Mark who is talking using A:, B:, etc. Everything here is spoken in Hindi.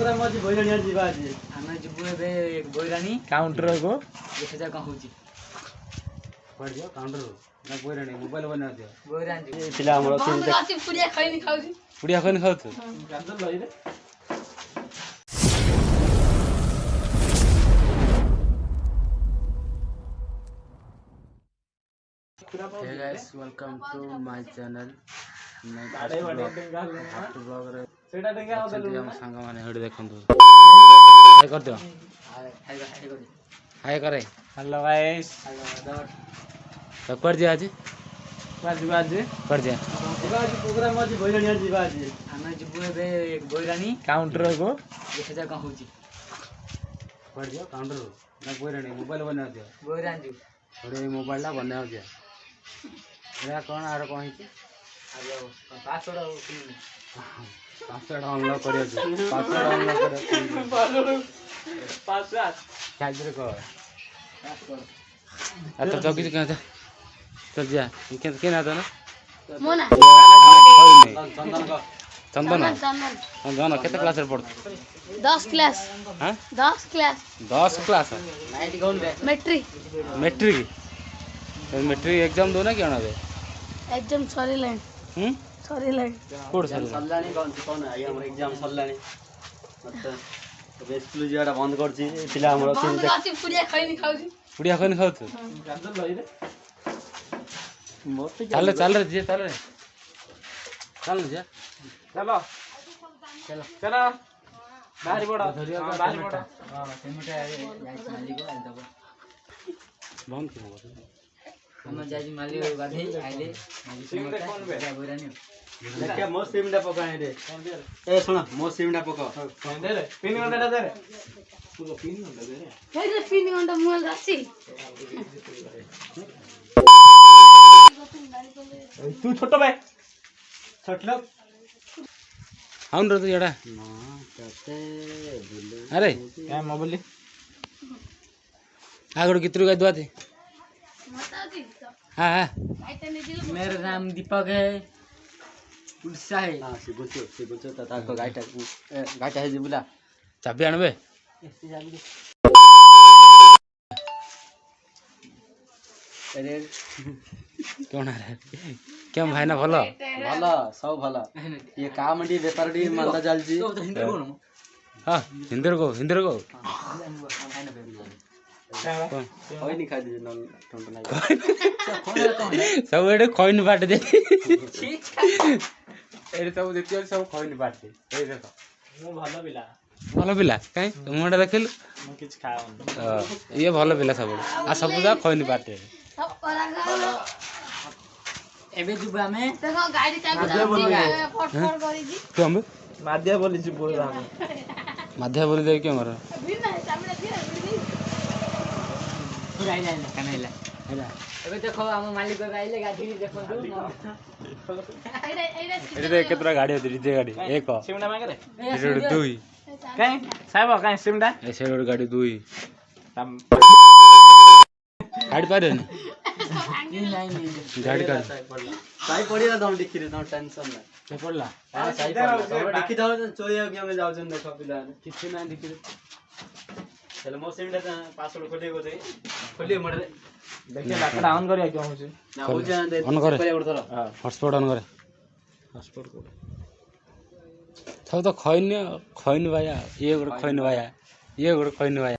A: प्रोग्राम अछि भैरानी जिबा अछि
B: आमे जिबु एबे भैरानी
A: काउंटर को
B: देखा जा कौन होची
A: पड़ दियो काउंटर ना भैरानी मोबाइल बना दियो
B: भैरानी
A: पिला हमर
B: बंद अछि पुड़िया खैनी खाउची
A: पुड़िया खैनी खाउछु कैंसल लई रे
B: Hey guys, welcome to my channel. मैं ब्लॉग रे
A: सेटा देंगे आ
B: चलते हम संग माने हेड देखंतु हाय कर दियो हाय करे
A: हेलो गाइस
B: तो कर दिया आज
A: जिबा अछि
B: कर दिया
A: जिबा अछि प्रोग्राम अछि भैरानी जिबा अछि
B: आमे जिबु एबे भैरानी
A: काउंटर को
B: देखा जा कौन होची
A: पड़ दियो काउंटर ना भैरानी मोबाइल बना दियो
B: भैरानी
A: थोड़े मोबाइल ला बना दियो एरा कोन आरो कोन हिची
B: आरो पासवर्ड
A: पासवर्ड अनलॉक करियो छी पासवर्ड अनलॉक करियो पासवर्ड काजरे को
B: पासवर्ड तो चौकी के चल जा के ना तो ना
C: मोना
A: चंदन को
B: चंदन
C: चंदन
B: केते क्लास रे पढ़
C: 10 क्लास
B: हां
C: 10 क्लास
B: 10 क्लास
A: नाइट कौन रे
C: मैट्रिक
B: मैट्रिक मैट्रिक एग्जाम दो ना क्या ना दे
C: exam sorry line
B: code sir
A: सल्लानी कौन है हमर एग्जाम सल्लानी मतलब तो स्कूल जियाडा बंद करछि पिला हमर
C: बंद अछि पुड़िया खैनी खाउची
B: पुड़िया खैनी खाउछु
A: कैंसल लई रे मोते
B: चल रे जे चल रे चल जा
A: चलो
B: चलो
A: चलो बाहरी पड़ो बाहरी पड़ो
B: हां पेमेंट जाई मालिक आ दबो
A: बंद करो
B: हम जाई मालिक गाधी आइले मालिक
A: सिमटे कौन बे
B: भैरानी
A: देखिए मो सिमडा पकाए रे ए सुन मो सिमडा पका दे रे 3 घंटा दे रे तू 3 घंटा दे रे
C: हे रे 3 घंटा मोबाइल रासी
A: तू छोटो बे छोट लोग
B: हाउन रे तू एडा
A: ना कते बोले
B: अरे
A: क्या मोबाइल
B: आगड़ कितरू का दुआ थे
C: मता दी
B: हां हां
C: आइते ने दिलो
B: मेरा नाम दीपक है उल्सा है
A: हां सिबुचो ता को गाटा है जिबुला
B: चाबी आनबे
A: अरे
B: कौन है क्या भाई ना भलो
A: भला सब भला ये काम डी व्यापार डी मंदा चलजी
B: हां हिंदर को
A: कोई नहीं खा दे न टंट नहीं
B: सब एडे खैन बाट दे एडे सब देखियो सब खैन बाट दे ए देखो
A: मु भला
B: भलो पिला काई मुंडा देखिल
A: मु किछ खाओ
B: ये भलो पिला सब आ सब जा खैन बाट दे
C: सब परागा
B: एबे जुबा में
C: देखो गाड़ी चाबी फटफट करी जी
B: तू हम
A: माध्या बोली जी बोल रहा हूं
B: माध्या बोली दे क्यों मरो
C: बिना चाबी दिया
B: पूरा आइला कनाइला हैला एबे देखो हम मालिक को आइले गाड़ी देखो तू
C: एरे
B: एरे केतरा गाड़ी होती डीजे गाड़ी एक
A: सिमडा मांगे रे
B: एरे दुई
A: काई साहब काई सिमडा
B: ऐसे रोड गाड़ी दुई
A: तम
B: गाड़ी पारे नहीं गाड़ी कर
A: साई पड़िया दम डिक्की रे नो टेंशन ना
B: के पड़ला
A: हां साई पड़ला डिक्की जाओ चोरी हो गया मैं जाऊ जन देखो पिला
B: किछ ना दिख
A: चलो मो सिमडा पासवर्ड खोले गो दे खोलिए मड रे
B: देखिए लाकड़ा ऑन करिया क्यों होचे
A: ना हो जान दे
B: ऑन करे
A: परे उड़ थरा
B: हॉटस्पॉट ऑन करे हॉटस्पॉट को सब तो खैन भाया ये गुड़ खैन भाया